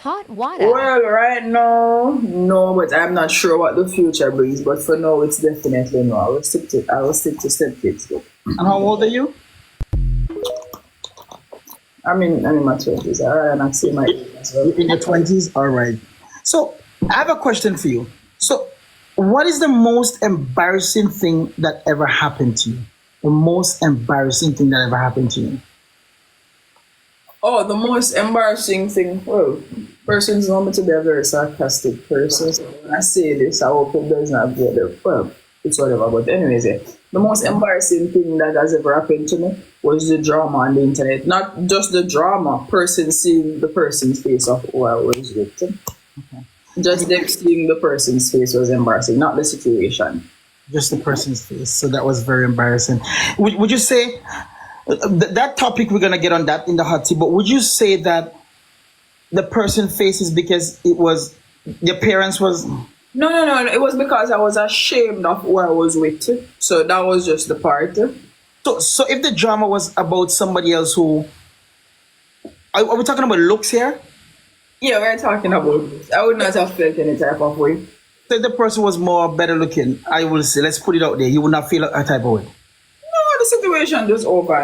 Hawtwata. Well, right now, no, but I'm not sure what the future brings. But for now, it's definitely no. I will stick to stepkids. And how old are you? I'm in my 20s. I rather not say my age as well. In your 20s? All right. So I have a question for you. So what is the most embarrassing thing that ever happened to you? The most embarrassing thing that ever happened to you? Oh, the most embarrassing thing. Well, persons know me to be a very sarcastic person. So when I say this, I hope it does not get there. Well, it's whatever. But anyways, yeah, the most embarrassing thing that has ever happened to me was the drama on the internet. Not just the drama, person seeing the person's face of who I was with. Okay. Just them seeing the person's face was embarrassing, not the situation. Just the person's face. So that was very embarrassing. Would you say that topic, we're going to get on that in the hot tea, but would you say that the person faces because it was your parents was No. It was because I was ashamed of who I was with. So that was just the part. so if the drama was about somebody else who are we talking about looks here? Yeah, we're talking about this. I would not have felt any type of way. So if the person was more better looking, I will say, let's put it out there, you would not feel a type of way. No, the situation just over.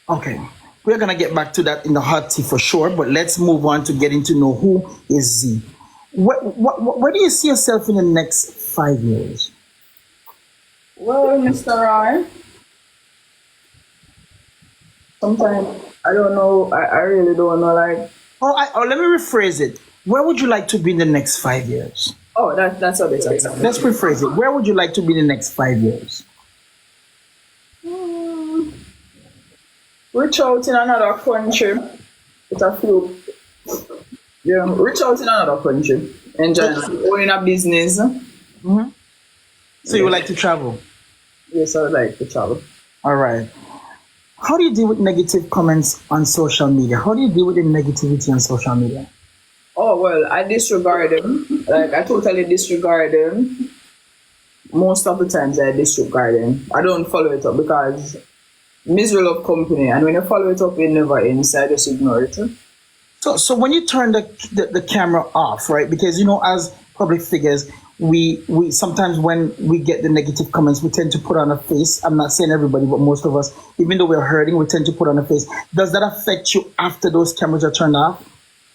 Okay. We're gonna get back to that in the hot tea for sure, but let's move on to getting to know who is Z. Where do you see yourself in the next 5 years? Well, Mr. Ryan, sometimes I don't know. I really don't know. Like, Let me rephrase it. Where would you like to be in the next 5 years? oh, that's a bit. Let's rephrase it. Where would you like to be in the next 5 years? Reach out in another country with a few. Yeah, reach out in another country and just own a business. Mm-hmm. So you would like to travel? Yes, I would like to travel. All right. How do you deal with negative comments on social media? How do you deal with the negativity on social media? Oh, well, I disregard them. Like, I totally disregard them. Most of the times I disregard them. I don't follow it up because misery love company. And when you follow it up, it never ends. I just ignore it. So when you turn the camera off, right? Because, as public figures, we sometimes when we get the negative comments, we tend to put on a face. I'm not saying everybody, but most of us, even though we're hurting, we tend to put on a face. Does that affect you after those cameras are turned off?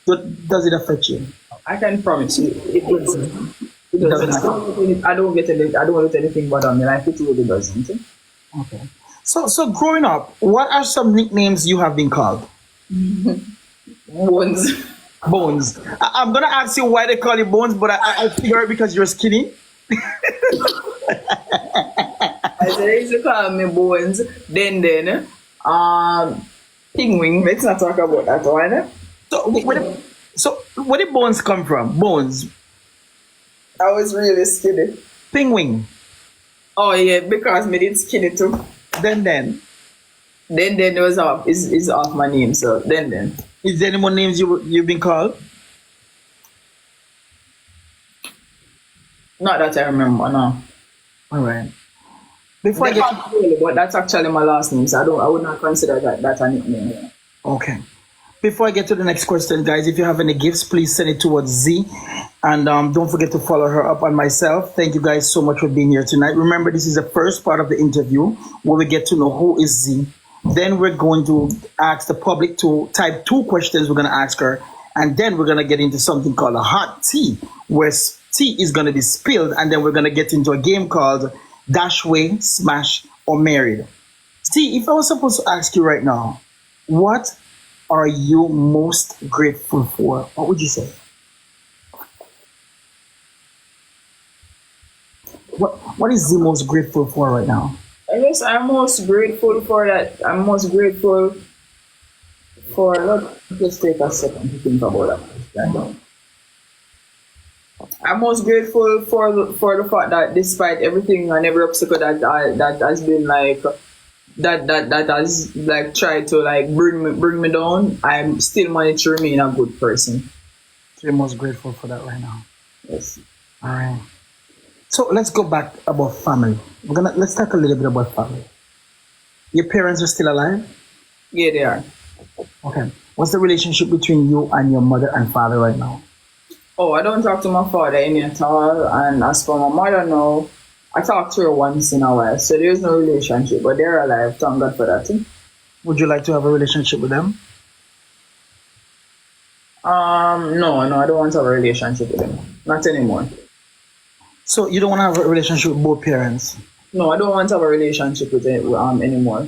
Does it affect you? I can promise you, it doesn't. It doesn't. I don't get anything but on me. Like, it really doesn't. Okay. So growing up, what are some nicknames you have been called? Bones. I'm gonna ask you why they call you Bones, but I figure it because you're skinny. I said they used to call me Bones. Then, Penguin. Let's not talk about that one. So where did Bones come from? Bones. I was really skinny. Penguin. Oh yeah, because me did skinny too. Then it was off. Is off my name. So then. Is there any more names you've been called? Not that I remember, no. All right. But that's actually my last name, so I would not consider that a nickname. Yeah. Okay. Before I get to the next question, guys, if you have any gifts, please send it towards Z. And don't forget to follow her up on myself. Thank you guys so much for being here tonight. Remember, this is the first part of the interview where we get to know who is Z. Then we're going to ask the public to type 2 questions we're going to ask her. And then we're going to get into something called a hot tea, where tea is going to be spilled. And then we're going to get into a game called Dashway, Smash, or Married. T, if I was supposed to ask you right now, what are you most grateful for? What would you say? What is the most grateful for right now? I guess I'm most grateful for that. I'm most grateful for. Let's take a second to think about that. I'm most grateful for the fact that despite everything and every obstacle that has been like that has like tried to like bring me down, I'm still managed to remain a good person. So you're most grateful for that right now. Yes. All right. So let's go back about family. Let's talk a little bit about family. Your parents are still alive? Yeah, they are. Okay. What's the relationship between you and your mother and father right now? Oh, I don't talk to my father any at all. And as for my mother, no, I talk to her once in a while. So there's no relationship, but they're alive. Thank God for that. Would you like to have a relationship with them? No, I don't want to have a relationship with them. Not anymore. So you don't want to have a relationship with both parents? No, I don't want to have a relationship with them anymore.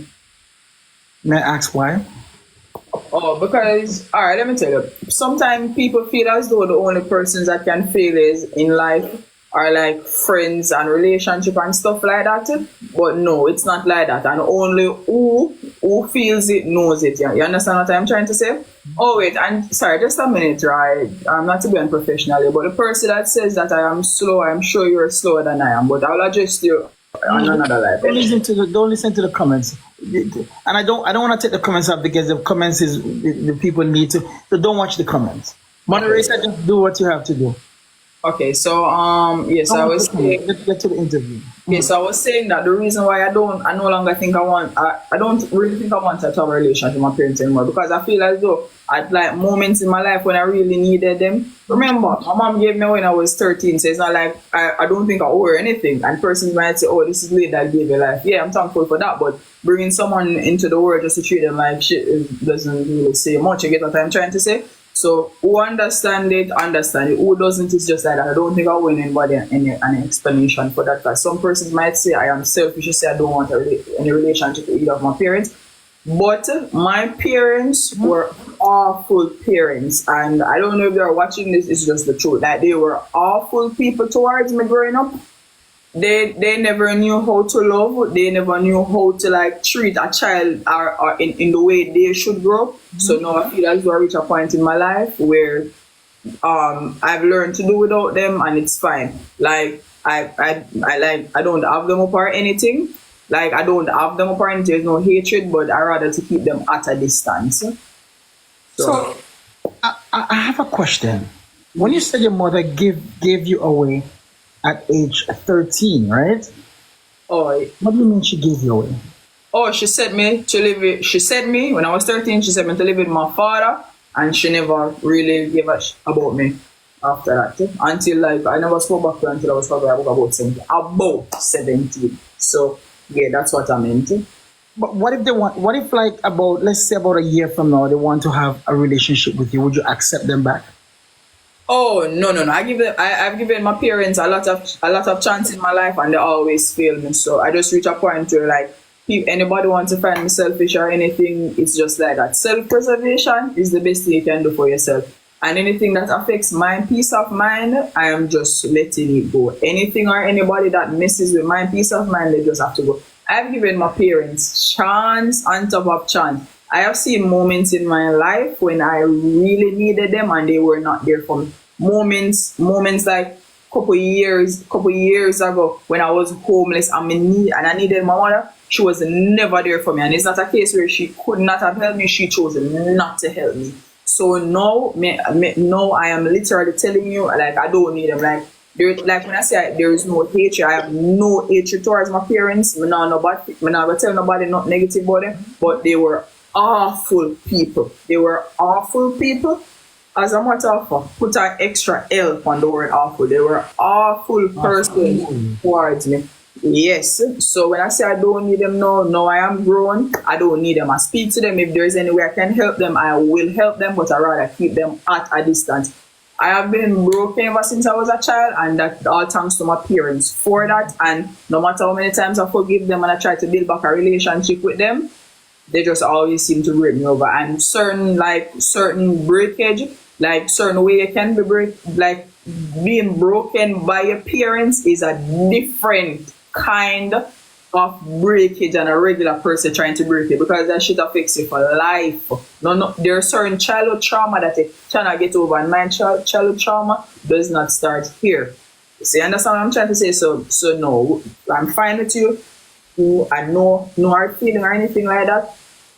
May I ask why? Oh, because, all right, let me tell you. Sometimes people feel as though the only persons that can fail is in life are like friends and relationship and stuff like that. But no, it's not like that. And only who feels it knows it. Yeah? You understand what I'm trying to say? Oh, wait, and sorry, just a minute, right? I'm not to be unprofessional, but the person that says that I am slow, I'm sure you're slower than I am, but I'll adjust you on another life. Don't listen to the comments. And I don't want to take the comments up because the comments is the people need to. So don't watch the comments. Moderator, just do what you have to do. Okay, so yes, I was saying. Let's get to the interview. Yes, I was saying that the reason why I no longer think I don't really think I want to have a relationship with my parents anymore, because I feel as though at like moments in my life when I really needed them. Remember, my mom gave me when I was 13, so it's not like I don't think I owe her anything. And persons might say, oh, this is late that gave you life. Yeah, I'm thankful for that, but bringing someone into the world just to treat them like shit doesn't really say much. You get what I'm trying to say? So who understand it. Who doesn't, it's just like that. I don't think I will anybody any explanation for that. Because some persons might say I am selfish, you say I don't want any relationship with either of my parents. But my parents were awful parents, and I don't know if they're watching this, it's just the truth. Like, they were awful people towards me growing up. They never knew how to love. They never knew how to like treat a child or in the way they should grow. Mm-hmm. So now I feel as though I reach a point in my life where I've learned to do without them, and it's fine. Like I don't have them up or anything. Like I don't have them up or anything. There's no hatred, but I rather to keep them at a distance. So I have a question. When you said your mother gave you away at age 13, right? Oh, what do you mean she gave you away? Oh, she said me to live with, she said me when I was 13, she said me to live with my father, and she never really gave a about me after that. Until like I never spoke back to her until I was probably about 17. So yeah, that's what I meant. But what if like let's say about a year from now they want to have a relationship with you, would you accept them back? Oh no! I've given my parents a lot of chance in my life, and they always fail me. So I just reach a point where like if anybody wants to find me selfish or anything, it's just like that. Self-preservation is the best thing you can do for yourself. And anything that affects my peace of mind, I am just letting it go. Anything or anybody that messes with my peace of mind, they just have to go. I've given my parents chance on top of chance. I have seen moments in my life when I really needed them and they were not there for me. Moments like couple years ago when I was homeless and I needed my mother. She was never there for me, and it's not a case where she could not have helped me. She chose not to help me. So now, now I am literally telling you, like I don't need them. Like when I say there is no hatred, I have no hatred towards my parents. I'm not gonna tell nobody not negative about them, but they were awful people. As a matter of fact, put an extra L on the word awful. They were awful persons towards me. Yes. So when I say I don't need them now I am grown. I don't need them. I speak to them. If there is any way I can help them, I will help them, but I rather keep them at a distance. I have been broken ever since I was a child, and that all thanks to my parents for that. And no matter how many times I forgive them and I try to build back a relationship with them, they just always seem to break me over. And certain breakage, like certain way you can be like being broken by your parents is a different kind of breakage than a regular person trying to break it, because that shit affects you for life. No, there are certain childhood trauma that you cannot get over, and my childhood trauma does not start here. You see, understand what I'm trying to say? So no, I'm fine with you. I no hard feeling or anything like that.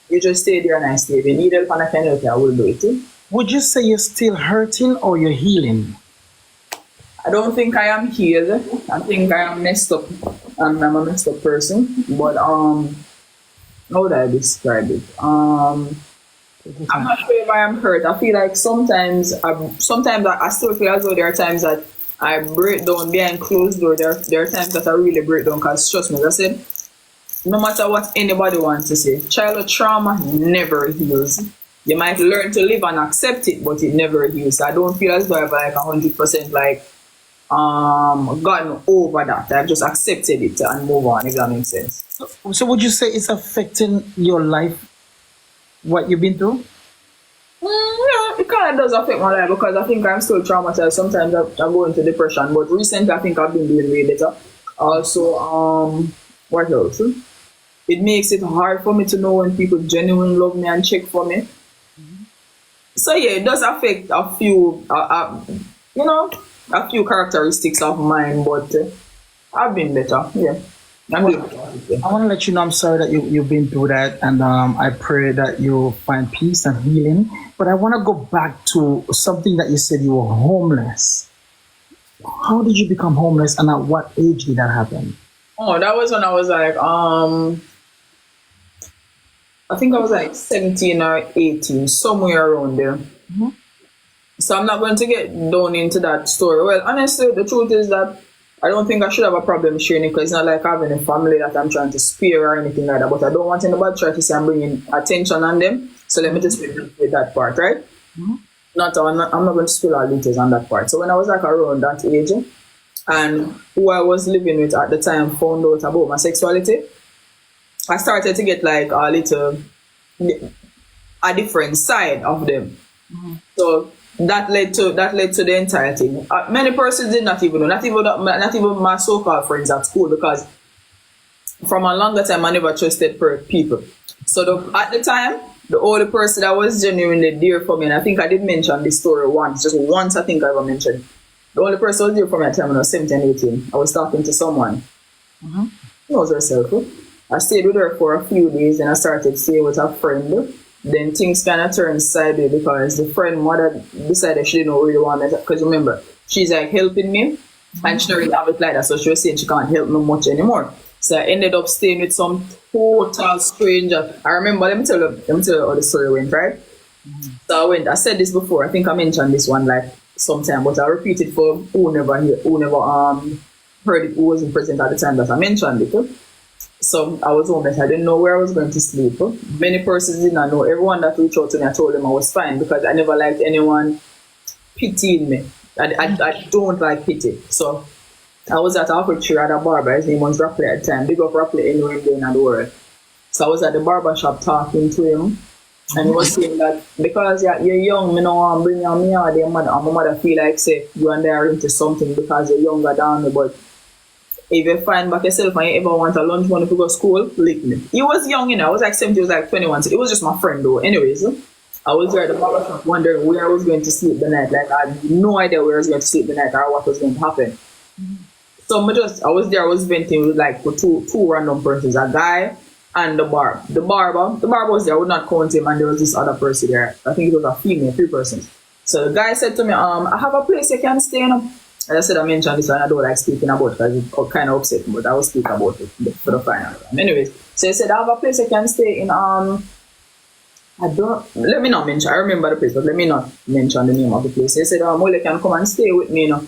You just stay there and I stay. If you need help and I can help you, I will do it. Would you say you're still hurting or you're healing? I don't think I am healed. I think I am messed up. I'm a messed up person. But how would I describe it? I'm not sure if I am hurt. I feel like sometimes I still feel as though there are times that I break down behind closed door. There are times that I really break down because trust me, as I said, no matter what anybody wants to say, childhood trauma never heals. You might learn to live and accept it, but it never heals. I don't feel as though I've like 100% like gotten over that. I've just accepted it and move on, if that makes sense. So would you say it's affecting your life, what you've been through? Yeah, it kind of does affect my life because I think I'm still traumatized. Sometimes I go into depression, but recently I think I've been doing way better. Also, what else? It makes it hard for me to know when people genuinely love me and check for me. So yeah, it does affect a few, a few characteristics of mine, but I've been better. Yeah. I want to let you know I'm sorry that you've been through that, and I pray that you find peace and healing. But I want to go back to something that you said you were homeless. How did you become homeless, and at what age did that happen? Oh, that was when I was like, I think I was like 17 or 18, somewhere around there. Mm-hmm. So I'm not going to get down into that story. Well, honestly, the truth is that I don't think I should have a problem sharing it because it's not like having a family that I'm trying to spare or anything like that. But I don't want anybody to try to say I'm bringing attention on them. So let me just with that part, right? Mm-hmm. I'm not going to spill our details on that part. So when I was like around that age, and who I was living with at the time found out about my sexuality, I started to get like a different side of them. Mm-hmm. So that led to the entire thing. Many persons did not even know, not even my so-called friends at school, because from a longer time I never trusted people. So at the time, the only person that was genuinely there for me, and I think I did mention this story just once I think I ever mentioned. The only person who was there for me at the time when I was 17, 18, I was talking to someone. Mm-hmm. She knows herself. I stayed with her for a few days, and I started staying with a friend. Then things kind of turned sideways because the friend mother decided she didn't really want me. Because remember, she's like helping me, and she don't really have it like that. So she was saying she can't help me much anymore. So I ended up staying with some total stranger. I remember, let me tell you how the story went, right? Mm-hmm. So I said this before. I think I mentioned this one like sometime, but I repeat it for who never heard it, who wasn't present at the time that I mentioned it. So I was homeless. I didn't know where I was going to sleep. Many persons did not know. Everyone that reached out to me, I told them I was fine because I never liked anyone pitying me. I don't like pity. So I was at Hawtwata at a barber. His name was Rapley at the time. Big up Rapley anywhere in the world. So I was at the barber shop talking to him. And he was saying that because you're young, me know I'm bringing me out there, mother. And my mother feel like say you and they are into something because you're younger than me. But if you find back yourself and you ever want a lunch money to go to school, lick me. He was young, I was like 17, he was like 21. So it was just my friend though. Anyways, I was there at the barber shop wondering where I was going to sleep the night. Like I had no idea where I was going to sleep the night or what was going to happen. Mm-hmm. So I was venting with like two random persons, a guy and the barber. The barber was there, I would not count him, and there was this other person there. I think it was a female, 3 persons. So the guy said to me, I have a place you can stay in. As I said, I mentioned this one, I don't like speaking about it because it kind of upset me, but I will speak about it for the final time. Anyways, so he said, I have a place you can stay in, let me not mention, I remember the place, but let me not mention the name of the place. So he said, well, you can come and stay with me, and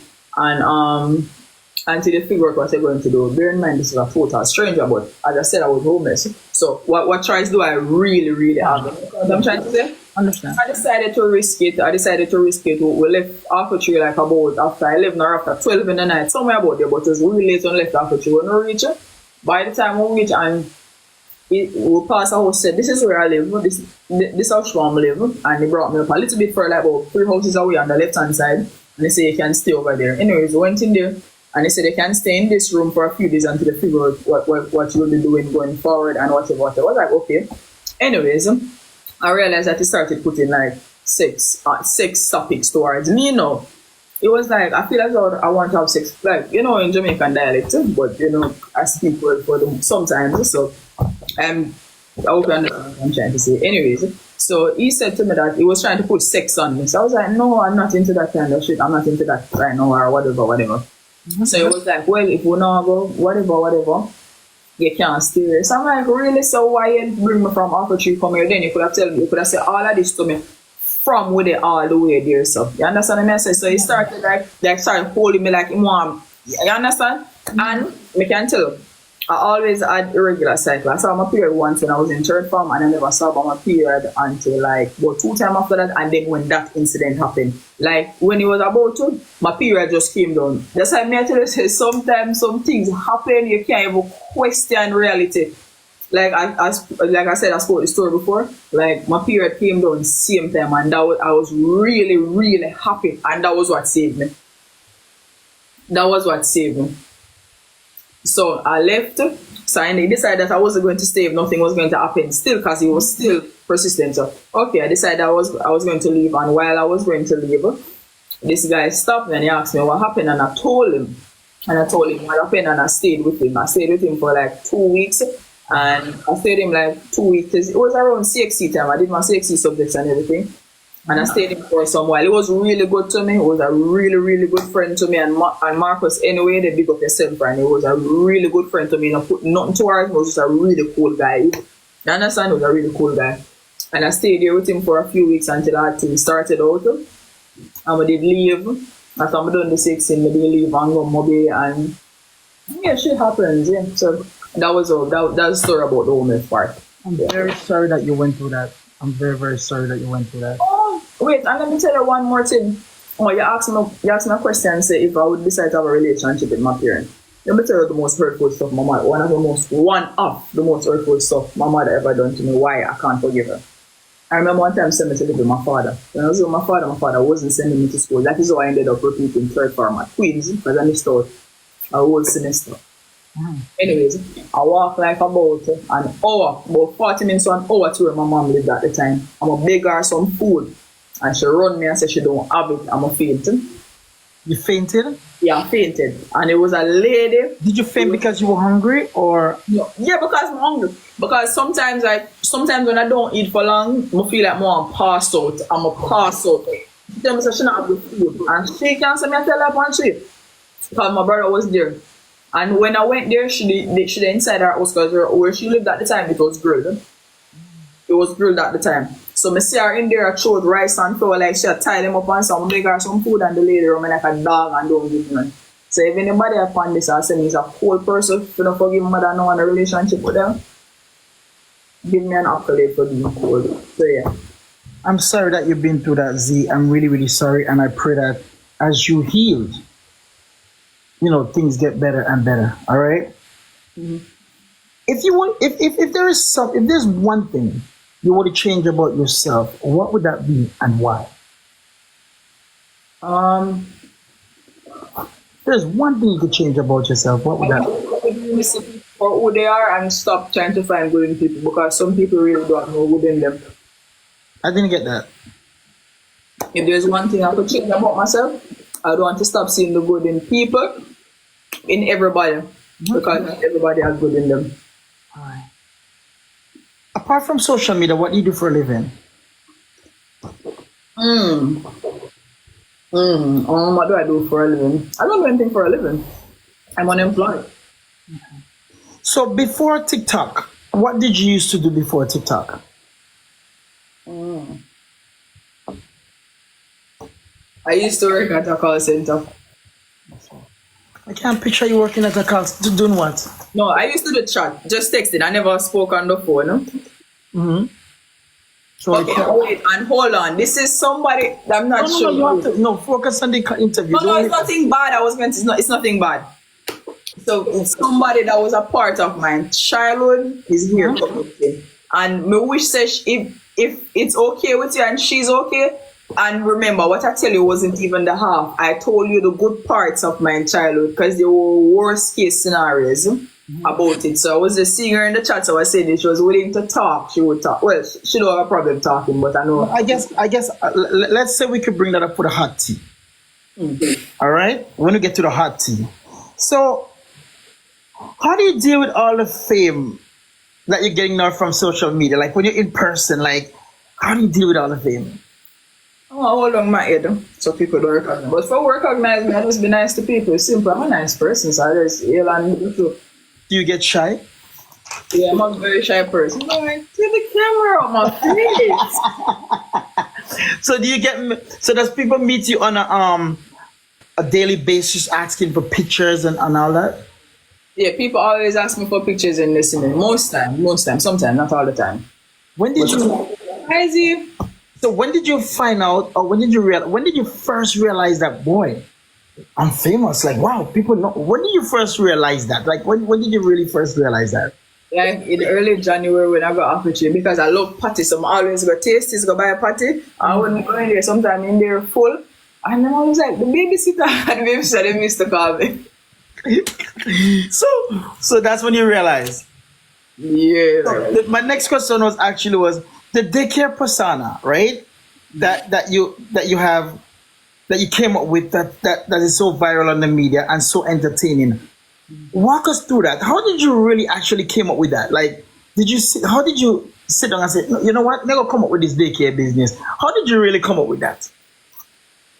until they figure out what they're going to do. Bear in mind, this is a total stranger, but as I said, I was homeless. So what choice do I really, really have? What I'm trying to say? Understand. I decided to risk it. We left Hawtwata like about after 11 or after 12 in the night, somewhere about there, but it was really late when we left Hawtwata. When we reached it, by the time we reached and we passed a house, said, this is where I live, this house where I live, and they brought me up a little bit further, like about 3 houses away on the left hand side, and they said you can stay over there. Anyways, we went in there, and they said they can stay in this room for a few days until they figure out what you will be doing going forward and whatever. I was like, okay. Anyways, I realized that he started putting like sex topics towards me, It was like, I feel as though I want to have sex, like, in Jamaican dialect, but, I speak word for them sometimes, so I hope you understand what I'm trying to say. Anyways, so he said to me that he was trying to put sex on me. So I was like, no, I'm not into that kind of shit. I'm not into that right now or whatever. Mm-hmm. So it was like, well, if we not go, whatever. you can't stay here. So I'm like, really? So why you bring me from Apple Tree come here? Then you could have told me, you could have said all of this to me from with it all the way there. So you understand what I say? So he started like started holding me like him want. You understand? And I can tell you, I always had irregular cycle. I saw my period once when I was in third form, and I never saw about my period until like about 2 times after that. And then when that incident happened, like when it was about to, my period just came down. That's why I tell you, say sometimes some things happen, you can't even question reality. Like I said, I spoke the story before. Like my period came down same time, and I was really, really happy, and that was what saved me. That was what saved me. So I left. So I decided that I wasn't going to stay if nothing was going to happen still, because he was still persistent. So okay, I decided I was going to leave, and while I was going to leave, this guy stopped me and he asked me what happened, and I told him what happened, and I stayed with him. I stayed with him for like 2 weeks, and I stayed with him like 2 weeks. It was around CXC time. I did my CXC subjects and everything. And I stayed in for some while. It was really good to me. He was a really, really good friend to me. And Marcus, anyway, they big up yourself, and he was a really good friend to me. I put nothing towards him. He was just a really cool guy. You understand? He was a really cool guy. And I stayed there with him for a few weeks until I actually started out. And I did leave. After I done the 16, I did leave and go Mobile. And yeah, shit happens. Yeah. So that was all. That's the story about the homeless part. I'm very sorry that you went through that. I'm very, very sorry that you went through that. Wait, and let me tell you one more thing. Oh, you asked me a question, say if I would decide to have a relationship with my parents. Let me tell you the most hurtful stuff my mother, one of the most hurtful stuff my mother ever done to me, why I can't forgive her. I remember one time sending me to live with my father. When I was with my father wasn't sending me to school. That is how I ended up repeating third form at Queens, because I missed out a whole semester. Anyways, I walk like about an hour, about 40 minutes to an hour to where my mom lived at the time. I'm a beg her some food. And she run me and said she don't have it. I'm a fainting. You fainted? Yeah, I fainted. And it was a lady. Did you faint because you were hungry or? No. Yeah, because I'm hungry. Because sometimes when I don't eat for long, I feel like I'm pass out. I'm a pass out. She tell me she not have the food. And she can't say me I tell her one trip. Because my brother was there. And when I went there, she did inside her house, because where she lived at the time, it was grilled. It was grilled at the time. So I see her in there, I showed rice and flour, like she had tied them up and some, make her some food, and the lady run me like a dog and don't give me. So if anybody upon this, I say he's a cold person, if you don't forgive me, I don't want a relationship with them, give me an accolade for being cold. So yeah. I'm sorry that you've been through that, Z. I'm really, really sorry, and I pray that as you healed, things get better and better. All right? Mm-hmm. If there's one thing you want to change about yourself, what would that be and why? There's one thing you could change about yourself. What would that be? For who they are and stop trying to find good in people, because some people really don't know good in them. I didn't get that. If there's one thing I could change about myself, I don't want to stop seeing the good in people, in everybody, because everybody has good in them. All right. Apart from social media, what do you do for a living? What do I do for a living? I don't do anything for a living. I'm unemployed. So before TikTok, what did you used to do before TikTok? I used to work at a call center. I can't picture you working at a call center. Doing what? No, I used to do chat, just texting. I never spoke on the phone. So okay, wait, and hold on. This is somebody that I'm not sure. No, focus on the interview. No, it's nothing bad. I was going to. It's nothing bad. So it's somebody that was a part of my childhood is here, and me wish says if it's okay with you and she's okay. And remember, what I tell you wasn't even the half. I told you the good parts of my childhood, because there were worst case scenarios about it. So I was just seeing her in the chat. So I said if she was willing to talk, she would talk. Well, she don't have a problem talking, but I know. I guess. Let's say we could bring that up for the hot tea. All right, when we get to the hot tea. So, how do you deal with all the fame that you're getting now from social media? Like when you're in person, like how do you deal with all the fame? Oh, I hold on my head so people don't recognize. But for recognize me, I just be nice to people. It's simple. I'm a nice person, so I just yell and do. Do you get shy? Yeah, I'm a very shy person. I'm like, get the camera on my face. So do you get? So does people meet you on a daily basis asking for pictures and all that? Yeah, people always ask me for pictures and listening. Most time, sometimes, not all the time. When did you? Crazy. So when did you find out, or when did you when did you first realize that, boy, I'm famous? Like, wow, people know. When did you first realize that? Like, when did you really first realize that? Like in early January when I got opportunity, because I love patty, so I always go tasties, go buy a patty. I wouldn't go in there sometime in there full. And then I was like, the babysitter and the babysitter, they missed the call me. So that's when you realized. Yeah. My next question was the daycare persona, right? That you have, that you came up with, that is so viral on the media and so entertaining. Walk us through that. How did you really actually came up with that? Like, how did you sit down and say, no, you know what, I'm gonna come up with this daycare business? How did you really come up with that?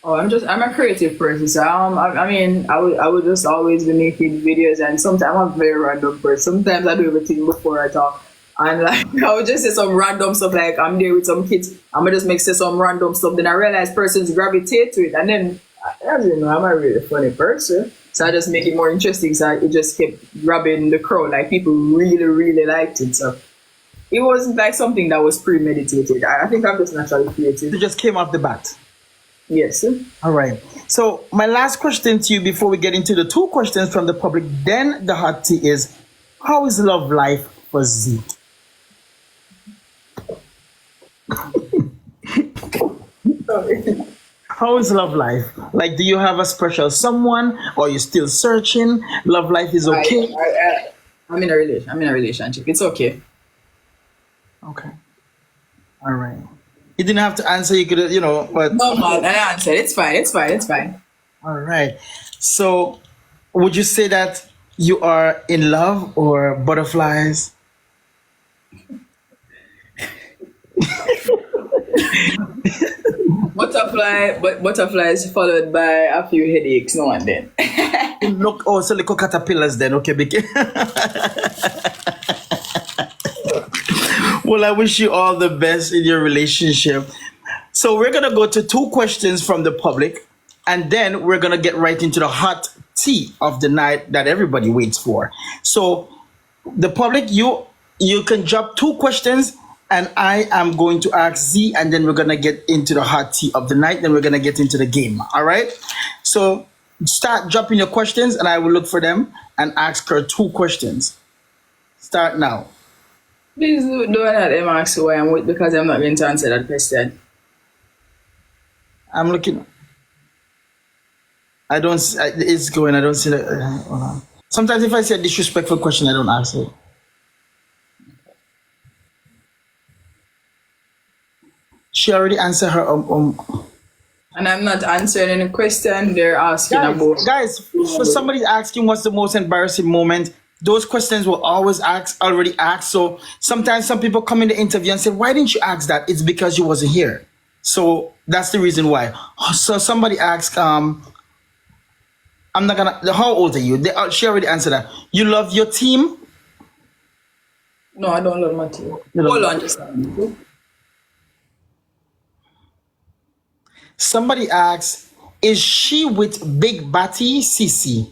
Oh, I'm a creative person, so I would just always be making videos, and sometimes I'm a very random person. Sometimes I do everything before I talk, and like I would just say some random stuff, like I'm there with some kids, I'm gonna just say some random stuff. Then I realize persons gravitate to it, and then as you know, I'm a really funny person, so I just make it more interesting. So it just kept grabbing the crowd, like people really, really liked it. So it wasn't like something that was premeditated. I think I'm just naturally creative. It just came off the bat. Yes. All right. So my last question to you before we get into the two questions from the public, then the hot tea, is, how is love life for Zee? How is love life? Like, do you have a special someone, or are you still searching? Love life is okay? I'm in a relationship. It's okay. Okay. All right. You didn't have to answer. You could, but no, man, I answered. It's fine. All right. So, would you say that you are in love or butterflies? Butterflies followed by a few headaches now and then. Look, so little caterpillars then. Okay, well, I wish you all the best in your relationship. So we're going to go to two questions from the public, and then we're going to get right into the hot tea of the night that everybody waits for. So the public, you can drop two questions, and I am going to ask Zee, and then we're going to get into the hot tea of the night, then we're going to get into the game. All right? So start dropping your questions, and I will look for them and ask her two questions. Start now. Please don't let them ask who I am with, because I'm not going to answer that question. I'm looking. I don't. It's going. I don't see that. Sometimes if I see a disrespectful question, I don't answer it. She already answered her. And I'm not answering any question they're asking about. Guys, for somebody asking what's the most embarrassing moment, those questions were already asked. So sometimes some people come in the interview and say, why didn't you ask that? It's because you wasn't here. So that's the reason why. So somebody asked, I'm not gonna, how old are you? She already answered that. You love your team? No, I don't love my team. Hold on just a minute. Somebody asks, is she with Big Batty CC?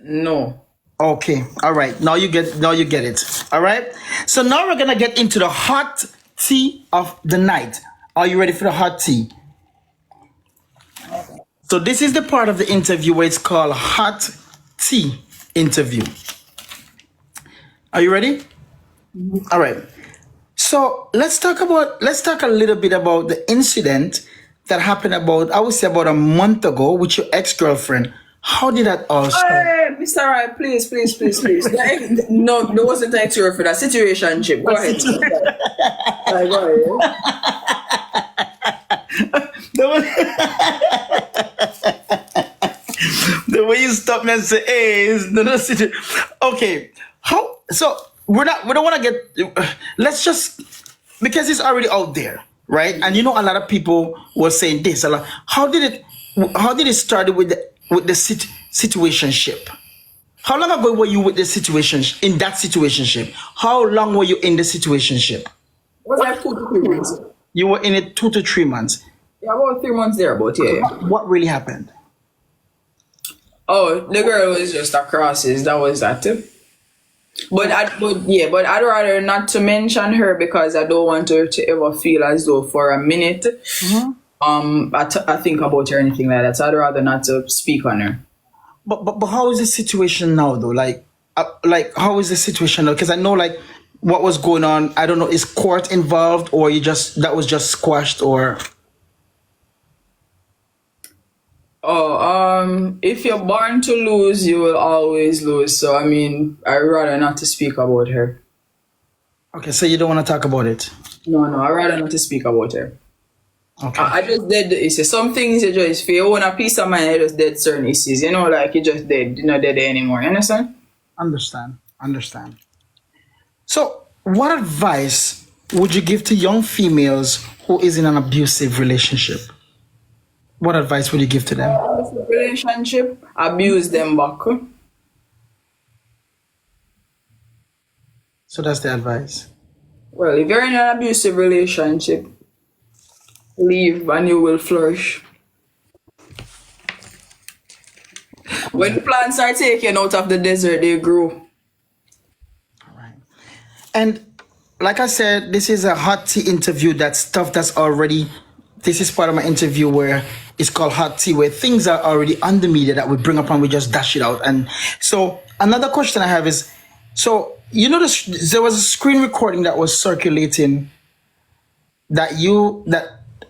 No. Okay, all right. Now you get it. All right. So now we're gonna get into the hot tea of the night. Are you ready for the hot tea? So this is the part of the interview where it's called hot tea interview. Are you ready? Mm-hmm. All right. So let's talk a little bit about the incident that happened about a month ago with your ex-girlfriend. How did that all start? Hey, Mr. Right, please. No, there wasn't an ex-girlfriend, a situationship. Go ahead. Go ahead. The way you stop me and say, hey, it's not a situation. Okay. How? So we don't want to get, let's just, because it's already out there, right? And a lot of people were saying this. How did it start with the situationship? How long ago were you with this situation, in that situationship? How long were you in the situationship? It was like 2 to 3 months. You were in it 2 to 3 months. Yeah, about 3 months there, but yeah. What really happened? Oh, the girl was just across. That was that. But I'd rather not to mention her because I don't want her to ever feel as though for a minute I think about her or anything like that. So I'd rather not to speak on her. But how is the situation now though? Like how is the situation now? Because I know like what was going on. I don't know. Is court involved or that was just squashed or? If you're born to lose, you will always lose. So I mean, I'd rather not to speak about her. Okay, so you don't want to talk about it? No, I'd rather not to speak about her. Okay. I just did the issue. Some things you just feel when a piece of mind, you just dead certain issues. You know, like you just dead, you're not dead anymore. You understand? Understand. So, what advice would you give to young females who is in an abusive relationship? What advice would you give to them? Abusive relationship, abuse them back. So that's the advice. Well, if you're in an abusive relationship, leave and you will flourish. When plants are taken out of the desert, they grow. All right. And like I said, this is a hot tea interview. That's stuff that's already, this is part of my interview where it's called hot tea, where things are already on the media that we bring up and we just dash it out. And so another question I have is, so you know, there was a screen recording that was circulating that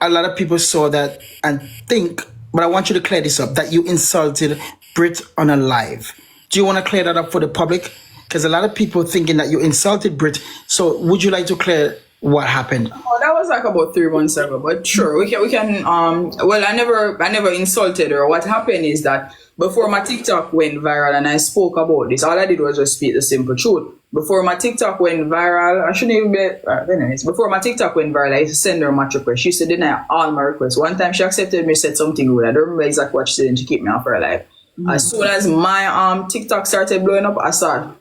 a lot of people saw that and think, but I want you to clear this up, that you insulted Brit on a live. Do you want to clear that up for the public? Because a lot of people thinking that you insulted Brit. So would you like to clear what happened? Oh, that was like about 3 months ago, but sure, we can, well, I never insulted her. What happened is that before my TikTok went viral and I spoke about this, all I did was just speak the simple truth. Before my TikTok went viral, I shouldn't even be, anyways, before my TikTok went viral, I used to send her a match request. She used to deny all my requests. One time she accepted me, said something rude. I don't remember exactly what she said and she kept me off her life. As soon as my TikTok started blowing up,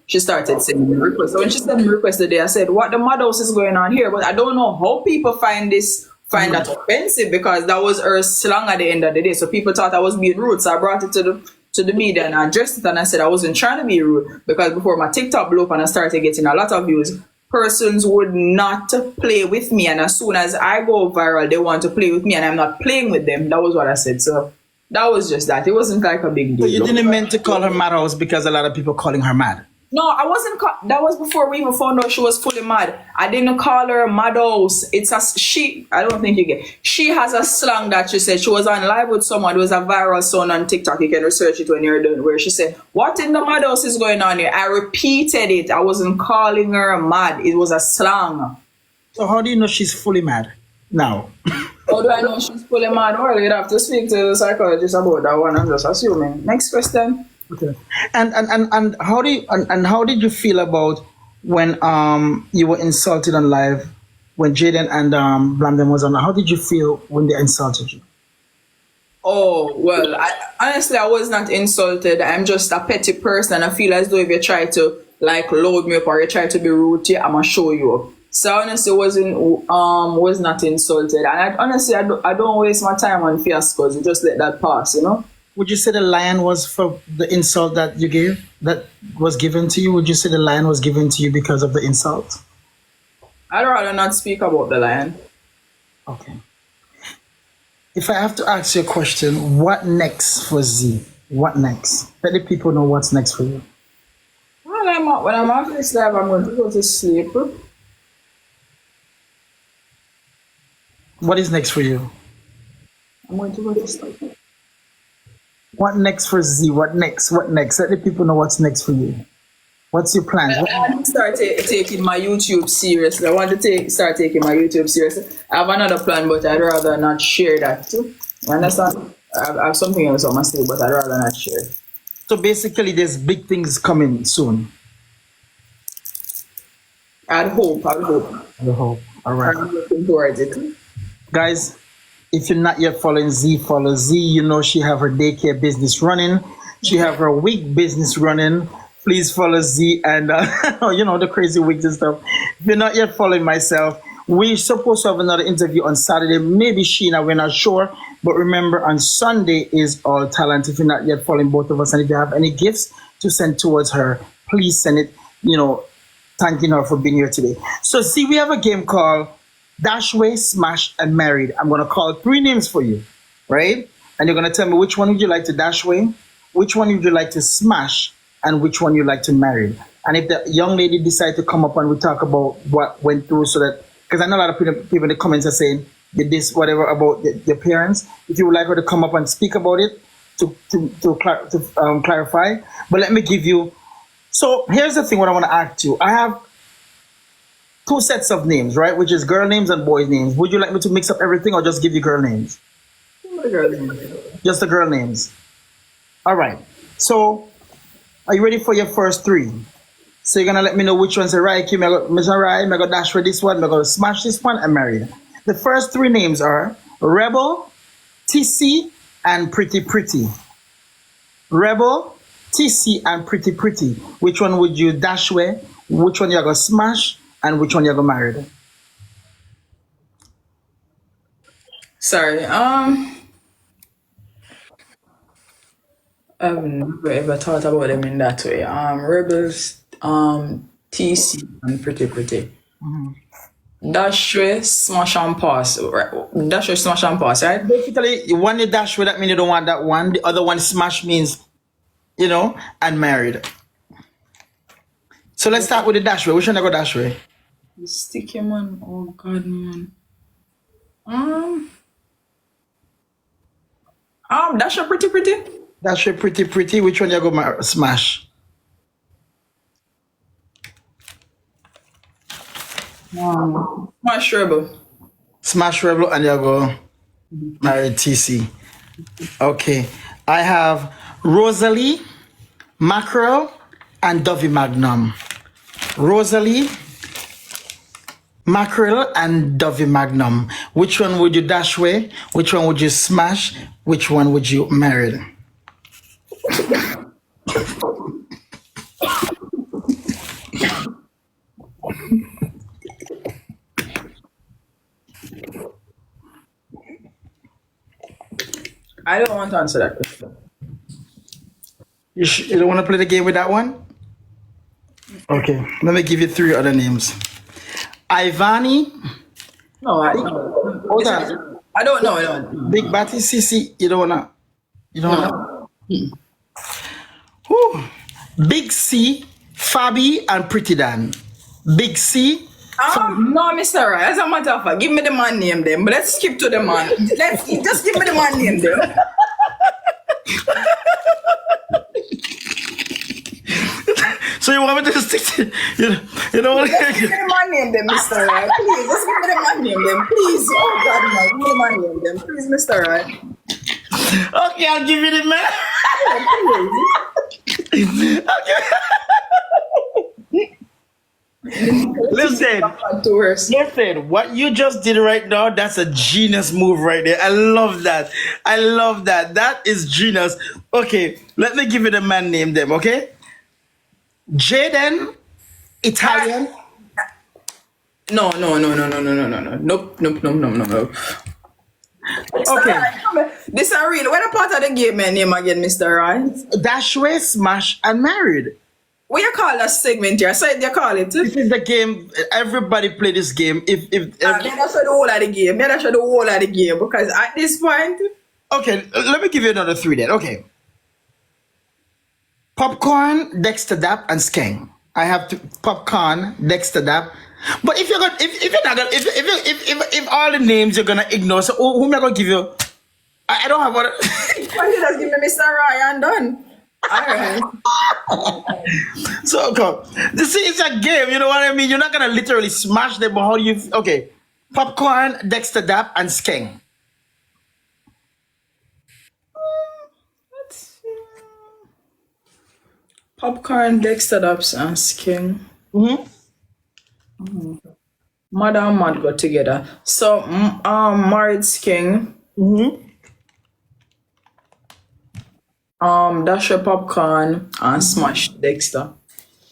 she started sending me requests. So when she sent me requests today, I said, what the madhouse is going on here? But I don't know how people find that offensive because that was her slang at the end of the day. So people thought I was being rude. So I brought it to the media and I addressed it and I said I wasn't trying to be rude because before my TikTok blew up and I started getting a lot of views, persons would not play with me. And as soon as I go viral, they want to play with me and I'm not playing with them. That was what I said. So that was just that. It wasn't like a big deal. So you didn't mean to call her madhouse because a lot of people calling her mad? No, I wasn't. That was before we even found out she was fully mad. I didn't call her madhouse. I don't think you get. She has a slang that she said. She was on live with someone. There was a viral sound on TikTok. You can research it when you're done. Where she said, "What in the madhouse is going on here?" I repeated it. I wasn't calling her mad. It was a slang. So how do you know she's fully mad now? How do I know she's fully mad? Well, you'd have to speak to the psychologist about that one. I'm just assuming. Next question. Okay. And how did you feel about when you were insulted on live when Jaden and Blamden was on? How did you feel when they insulted you? Oh well, honestly I was not insulted. I'm just a petty person. I feel as though if you try to like load me up or you try to be rude, I'm gonna show you up. So honestly, was not insulted, and I don't waste my time on fiascos. You just let that pass, you know. Would you say the lion was for the insult that you gave, that was given to you? Would you say the lion was given to you because of the insult? I'd rather not speak about the lion. Okay. If I have to ask you a question, what next for Z? What next? Let the people know what's next for you. Well, when I'm after this live, I'm going to go to sleep. What is next for you? I'm going to go to sleep. What next for Z? What next? What next? Let the people know what's next for you. What's your plan? I want to start taking my YouTube seriously. Start taking my YouTube seriously. I have another plan, but I'd rather not share that too. You understand? I have something else on my sleeve, but I'd rather not share. So basically, there's big things coming soon. I'd hope. All right. I'm looking towards it. Guys, if you're not yet following Z, follow Z. You know she have her daycare business running. She have her wig business running. please follow Z and the crazy wigs and stuff. If you're not yet following myself, we're supposed to have another interview on Saturday. Maybe Sheena, we're not sure. But remember, on Sunday is All Talent. If you're not yet following both of us, and if you have any gifts to send towards her, please send it, thanking her for being here today. So see, we have a game called Dashway, Smash, and Married. I'm going to call 3 names for you, right? And you're going to tell me which one would you like to dashway, which one would you like to smash, and which one you'd like to marry. And if the young lady decide to come up and we talk about what went through, so that, because I know a lot of people in the comments are saying, did this, whatever, about your parents. If you would like her to come up and speak about it, to clarify. But let me give you, so here's the thing, what I want to ask you. I have 2 sets of names, right? Which is girl names and boys names. Would you like me to mix up everything or just give you girl names? Just the girl names. All right. So, are you ready for your first 3? So you're gonna let me know which ones are right. I'm gonna dash with this one, I'm gonna smash this one, and marry. The first 3 names are Rebel, TC, and Pretty Pretty. Rebel, TC, and Pretty Pretty. Which one would you dash with? Which one you're gonna smash? And which one you're gonna marry? Sorry. I've never ever thought about them in that way. Rebels, TC, and Pretty Pretty. Dashway, smash and pass. Dashway, smash and pass, right? Basically, one you dash with, that means you don't want that one. The other one smash means, and married. So let's start with the dashway. Which one I go dashway? Sticky man. Oh God, man. Dashway, Pretty Pretty. Dashway, Pretty Pretty. Which one you go smash? Smash Rebel. Smash Rebel, and you go marry TC. Okay. I have Rosalie, Mackerel, and Dovey Magnum. Rosalie, Mackerel, and Dovey Magnum. Which one would you dash away? Which one would you smash? Which one would you marry? I don't want to answer that question. You don't want to play the game with that one? Okay, let me give you 3 other names. Ivani. No, I don't. Hold on. I don't know. Big Batty CC. You don't wanna. Whew. Big C, Fabi, and Pretty Dan. Big C. No, Mr. Right. As a matter of fact, give me the man name them. But let's skip to the man. Let's just give me the man name them. So you want me to stick to you know what? Just give me the man name them, Mr. Right. Please, just give me the man name them. Please. Oh God, man. Give me the man name them. Please, Mr. Right. Okay, I'll give you the man. Okay. Listen, what you just did right now, that's a genius move right there. I love that. That is genius. Okay, let me give you the man name them, okay? Jaden, Italian. No. Nope. Okay. This is real. What part of the game my name again, Mr. Right? Dashway, Smash, and Married. What you call that segment here? So you call it? This is the game. Everybody play this game. If that's the whole of the game. That's the whole of the game. Because at this point. Okay, let me give you another 3 then. Okay. Popcorn, Dexter Dap, and Skeng. I have Popcorn, Dexter Dap. But if you're gonna, if you're not gonna, if all the names you're gonna ignore, so who am I gonna give you? I don't have what. Why you just give me Mr. Ryan done? Alright. So come. You see, it's a game. You know what I mean? You're not gonna literally smash them, but how do you? Okay. Popcorn, Dexter Dap, and Skeng. Popcorn, Dexter Daps, and Skeng. Mother and Mad got together. So, married Skeng. Dash your popcorn and smash Dexter.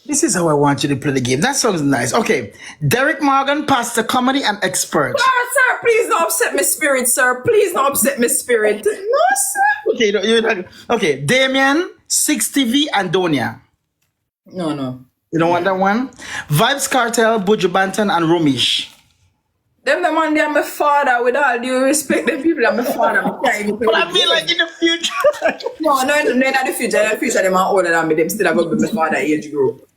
This is how I want you to play the game. That sounds nice. Okay. Derek Morgan, pastor, comedy, and expert. Sir, please don't upset my spirit, sir. Please don't upset my spirit. No, sir. Okay, you're not, okay. Damien, 6TV, and Donia. No. You don't want that one? Vibes Cartel, Buju Banton, and Romish. Them the man, they are my father. With all due respect, them people are my father. But I mean, like in the future. No, not in the future. In the future, them are older than me. Them still are going to be my father age group.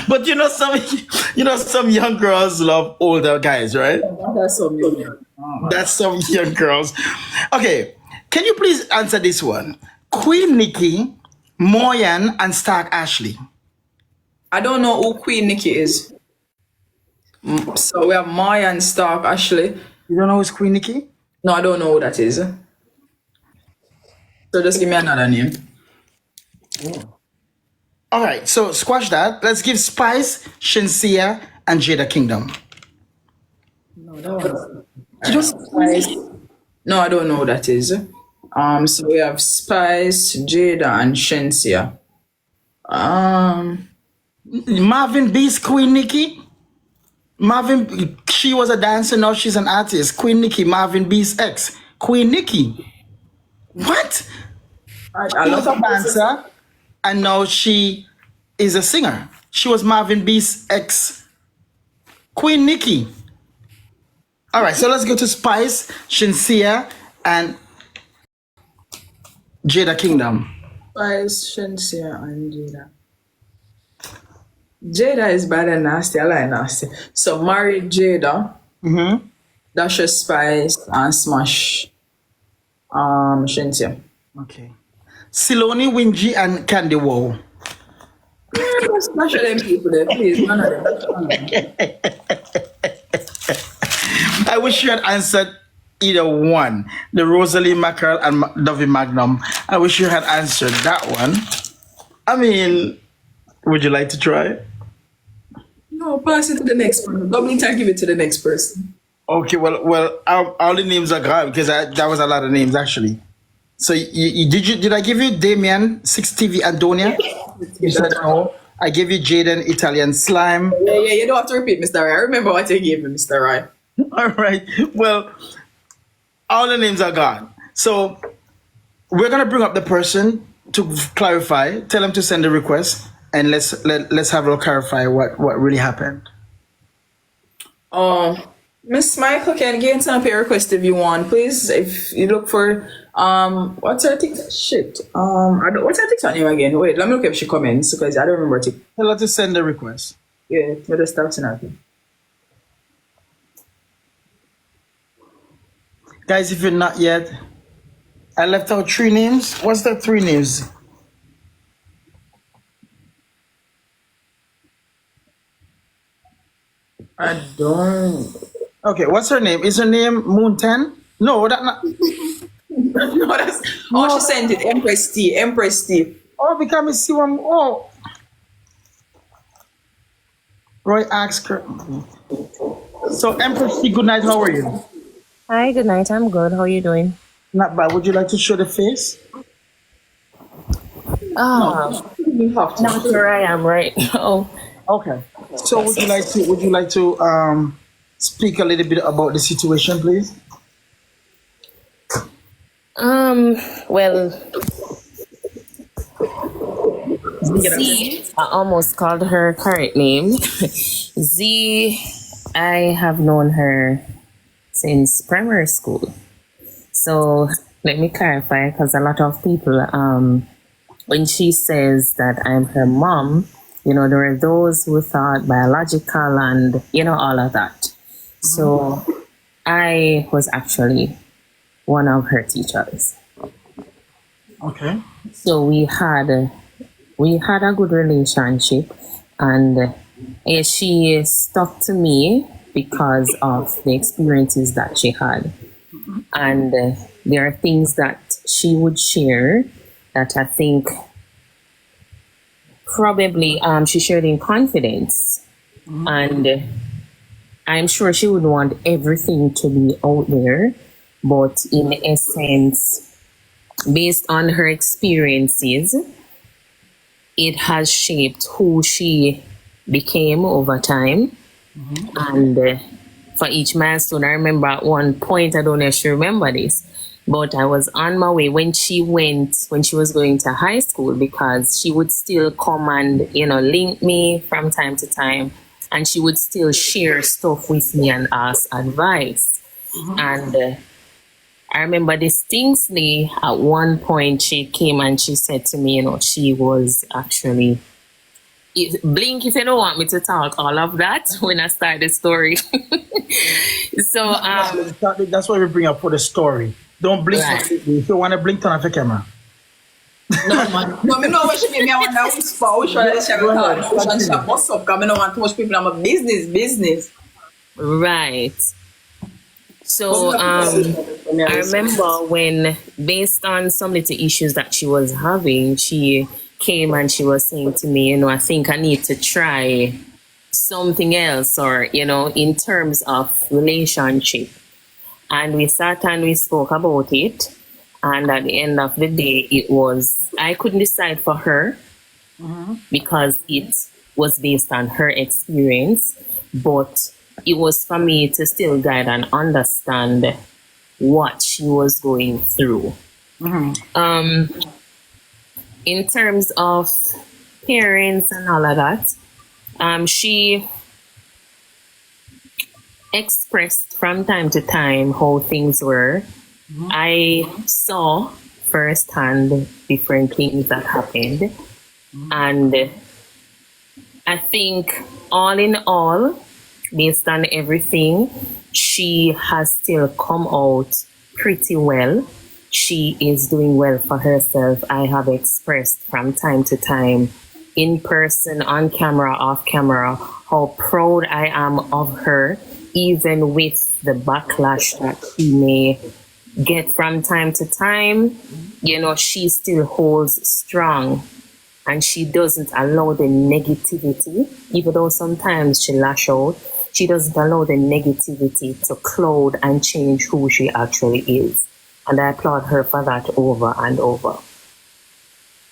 But some young girls love older guys, right? That's some young. That's some young girls. Okay, can you please answer this one? Queen Nikki, Moyan, and Stark Ashley. I don't know who Queen Nikki is. So we have Maya and Stark Ashley. You don't know who's Queen Nikki? No, I don't know who that is. So just give me another name. All right, so squash that. Let's give Spice, Shinsia, and Jada Kingdom. No, that one. Spice. No, I don't know who that is. So we have Spice, Jada, and Shensia. Marvin B's Queen Nikki. Marvin, she was a dancer, now she's an artist. Queen Nikki, Marvin B's ex. Queen Nikki. What? I She was love a dancer, and now she is a singer. She was Marvin B's ex. Queen Nikki. All right, so let's go to Spice, Shinsia, and Jada Kingdom. Spice, Shensia, and Jada. Jada is bad and nasty. I like nasty. So marry Jada. Mm-hmm. Dash a Spice and smash Shensia. Okay. Siloni, Winji, and Candy Wow. Smash them people there, please. None of them. I wish you had answered either one. The Rosalie Mackerel and Dovey Magnum. I wish you had answered that one. I mean, would you like to try? No, pass it to the next person. Double time, give it to the next person. Okay, well, all the names are gone because that was a lot of names actually. So did I give you Damien, 6TV, and Donia? You said no. I gave you Jaden, Italian Slime. Yeah, you don't have to repeat, Mr. Rai. I remember what you gave me, Mr. Rai. All right. Well, all the names are gone. So we're gonna bring up the person to clarify. Tell them to send a request, and let's have a clarify what really happened. Miss Michael can get into a request if you want, please. If you look for what's her TikTok? Shit. What's her TikTok name again? Wait, let me look if she comments because I don't remember TikTok. Tell her to send a request. Yeah, let us start tonight. Guys, if you're not yet, I left out 3 names. What's the 3 names? I don't. Okay, what's her name? Is her name Moon 10? No, that not. No, that's. Oh, she sent it. Empress T. Empress T. Oh, because I see one. Oh. Roy asked her. So, Empress T, good night. How are you? Hi, good night. I'm good. How are you doing? Not bad. Would you like to show the face? You have to. Not where I am right now. Okay. So, would you like to speak a little bit about the situation, please? Well, Z, I almost called her current name. Z, I have known her since primary school. So let me clarify, because a lot of people, when she says that I'm her mom, there are those who thought biological and, all of that. So I was actually one of her teachers. Okay. So we had a good relationship, and she stuck to me because of the experiences that she had. And there are things that she would share that I think probably she shared in confidence. And I'm sure she would want everything to be out there, but in essence, based on her experiences, it has shaped who she became over time. And for each milestone, I remember at one point, I don't know if you remember this, but I was on my way when she was going to high school, because she would still come and, link me from time to time. And she would still share stuff with me and ask advice. And I remember distinctly at one point she came and she said to me, she was actually, blink if you don't want me to talk all of that when I start the story. So that's why we bring up for the story. Don't blink. Right. If you want to blink, turn off the camera. No, man. No, me know what she mean. Me I want to whisper. Which one is she talk? Which one she bust up? Because me don't want too much people. I'm a business. Right. So I remember when, based on some little issues that she was having, she came and she was saying to me, I think I need to try something else, or, in terms of relationship. And we sat and we spoke about it. And at the end of the day, I couldn't decide for her because it was based on her experience, but it was for me to still guide and understand what she was going through. In terms of parents and all of that, she expressed from time to time how things were. I saw firsthand different things that happened. And I think all in all, based on everything, she has still come out pretty well. She is doing well for herself. I have expressed from time to time, in person, on camera, off camera, how proud I am of her, even with the backlash that she may get from time to time. She still holds strong, and she doesn't allow the negativity, even though sometimes she lash out, she doesn't allow the negativity to cloud and change who she actually is. And I applaud her for that over and over.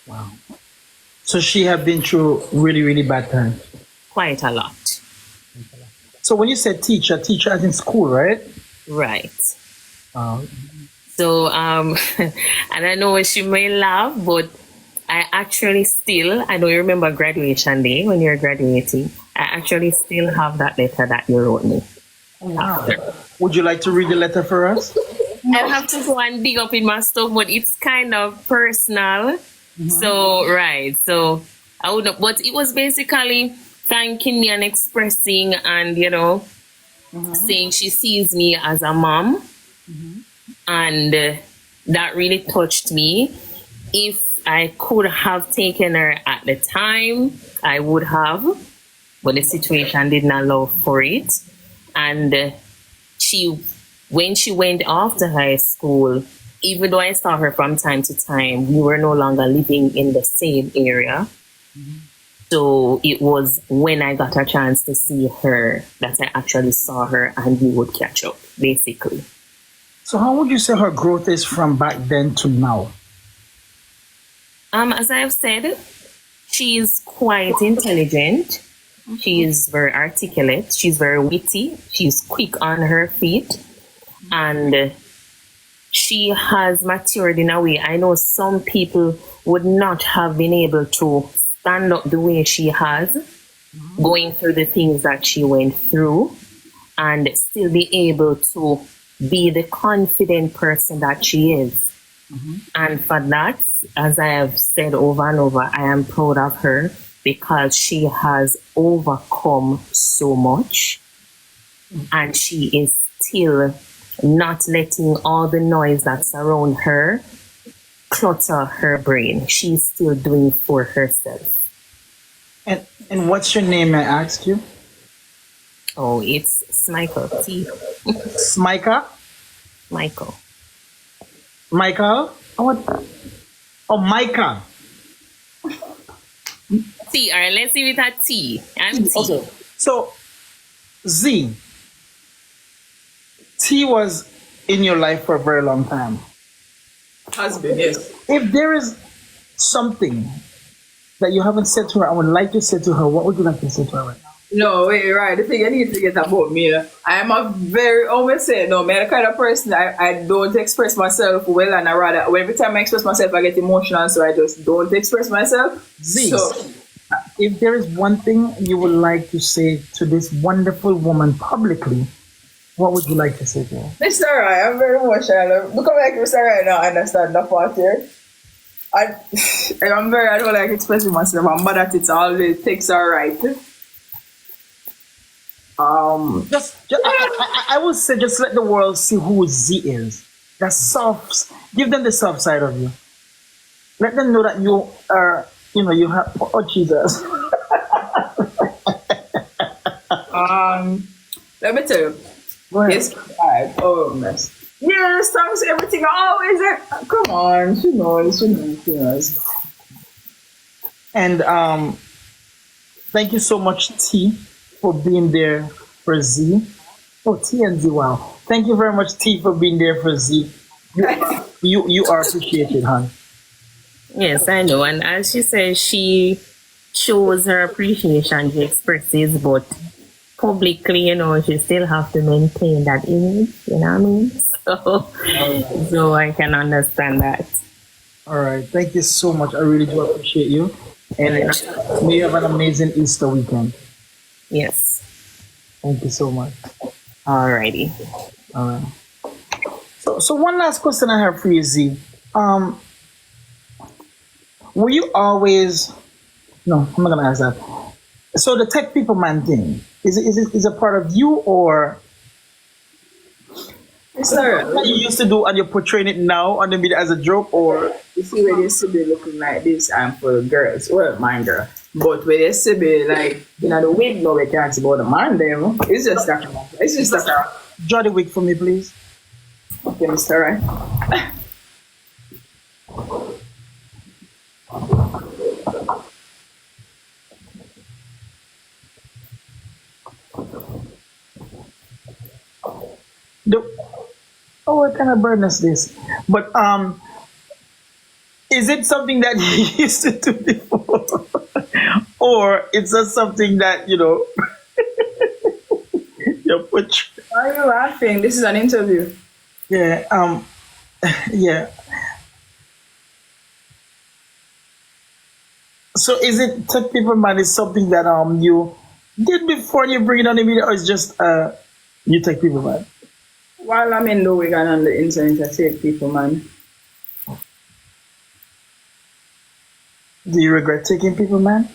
Wow. So she have been through really, really bad times. Quite a lot. So when you said teacher as in school, right? Right. So, and I know she may laugh, but I actually still, I know you remember graduation day when you're graduating, I actually still have that letter that you wrote me. Wow. Would you like to read the letter for us? I'll have to go and dig up in my stuff, but it's kind of personal. So, right. So I would, but it was basically thanking me and expressing and, saying she sees me as a mom. And that really touched me. If I could have taken her at the time, I would have, but the situation didn't allow for it. And when she went off to high school, even though I saw her from time to time, we were no longer living in the same area. So it was when I got a chance to see her that I actually saw her and we would catch up, basically. So how would you say her growth is from back then to now? As I've said, she's quite intelligent. She is very articulate. She's very witty. She's quick on her feet. And she has matured in a way. I know some people would not have been able to stand up the way she has, going through the things that she went through, and still be able to be the confident person that she is. And for that, as I have said over and over, I am proud of her because she has overcome so much, and she is still not letting all the noise that's around her clutter her brain. She's still doing for herself. And what's your name, I ask you? Oh, it's Smichael. T. Smika? Michael. Michael? Oh, Micah. T. All right, let's see with a T. I'm T. Okay. So, Z. T was in your life for a very long time. Has been, yes. If there is something that you haven't said to her, I would like to say to her, what would you like to say to her right now? No, wait, right. The thing I need to get about me, I am a very, always say, no, man, the kind of person I don't express myself well, and I rather, every time I express myself, I get emotional, so I just don't express myself. Zee, So, if there is one thing you would like to say to this wonderful woman publicly, what would you like to say to her? Mr. Right, I'm very emotional. Because like Mr. Right now, I understand that part here. I don't like expressing myself. I'm bad at it, so all the takes are right. I would say just let the world see who Z is. That soft, give them the soft side of you. Let them know that you are, you have, oh Jesus. Let me tell you. Go ahead. Yes, right. Oh, mess. Yes, thanks, everything always. Come on, she knows. And thank you so much, T, for being there for Z. Oh, T and Z, wow. Thank you very much, T, for being there for Z. You are appreciated, hon. Yes, I know. And as she says, she shows her appreciation, she expresses, but publicly, she still have to maintain that image, you know what I mean? So I can understand that. All right. Thank you so much. I really do appreciate you. And may you have an amazing Easter weekend. Yes. Thank you so much. Alrighty. All right. So one last question I have for you, Z. Were you always? No, I'm not gonna ask that. So the tech people man thing is a part of you, or It's alright. what you used to do and you're portraying it now on the media as a joke, or You see, when they used to be looking like this, I'm for girls. Well, my girl. But when they used to be like, the wig, no, we can't see about the man, them. It's just that. It's just that. draw the wig for me, please? Okay, Mr. Right. What kind of burden is this? But is it something that you used to do before, or it's just something that you're portraying? Why are you laughing? This is an interview. Yeah. Yeah. So is it tech people man is something that you did before you bring it on the media, or it's just you tech people man? While I'm in the wig and on the internet, I say people, man. Do you regret taking people man?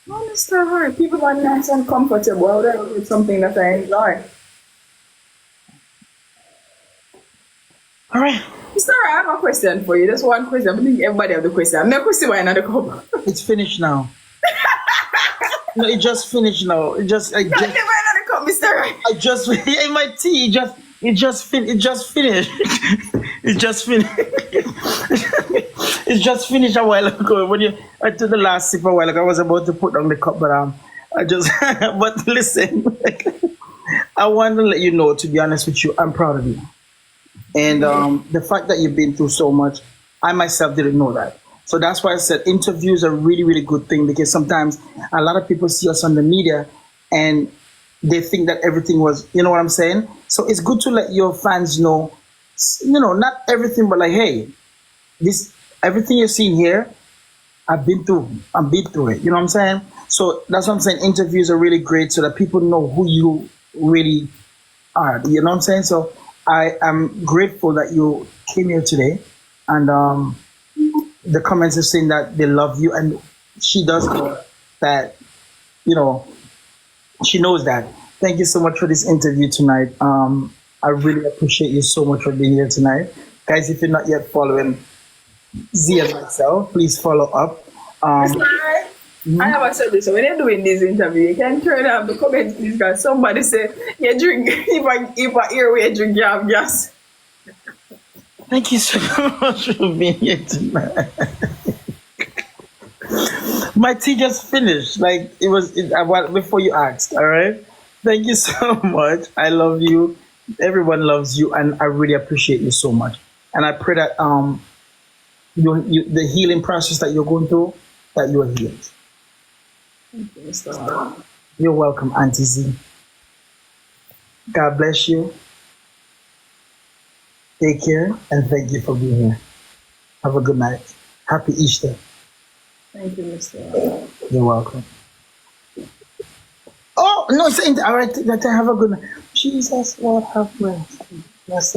No, Mr. Hart. People are nice and comfortable. It's something that I enjoy. All right. Mr. Hart, I have a question for you. Just one question. I think everybody have the question. I'm not question why another cup. It's finished now. No, it just finished now. It just Not never another cup, Mr. Hart. I just in my tea. It just finished. It just finished. It just finished a while ago. I took the last sip a while ago. I was about to put down the cup, but I just. But listen, I want to let you know. To be honest with you, I'm proud of you, and the fact that you've been through so much, I myself didn't know that. So that's why I said interviews are a really, really good thing, because sometimes a lot of people see us on the media and they think that everything was, you know what I'm saying? So it's good to let your fans know, not everything, but like, hey, everything you're seeing here, I've been through it. You know what I'm saying? So that's what I'm saying. Interviews are really great so that people know who you really are. You know what I'm saying? So I am grateful that you came here today, and the comments are saying that they love you, and she does know that, she knows that. Thank you so much for this interview tonight. I really appreciate you so much for being here tonight. Guys, if you're not yet following Z and myself, please follow up. I have a suggestion. When you're doing this interview, you can turn up the comments, please, because somebody said, you drink, if I hear where you drink, you have gas. Thank you so much for being here tonight. My tea just finished. Like before you asked. All right. Thank you so much. I love you. Everyone loves you, and I really appreciate you so much. And I pray that the healing process that you're going through, that you are healed. Thank you, Mr. Hart. You're welcome, Auntie Z. God bless you. Take care, and thank you for being here. Have a good night. Happy Easter. Thank you, Mr. Hart. You're welcome. Oh, no, it's ain't all right. That I have a good night. Jesus, Lord have mercy.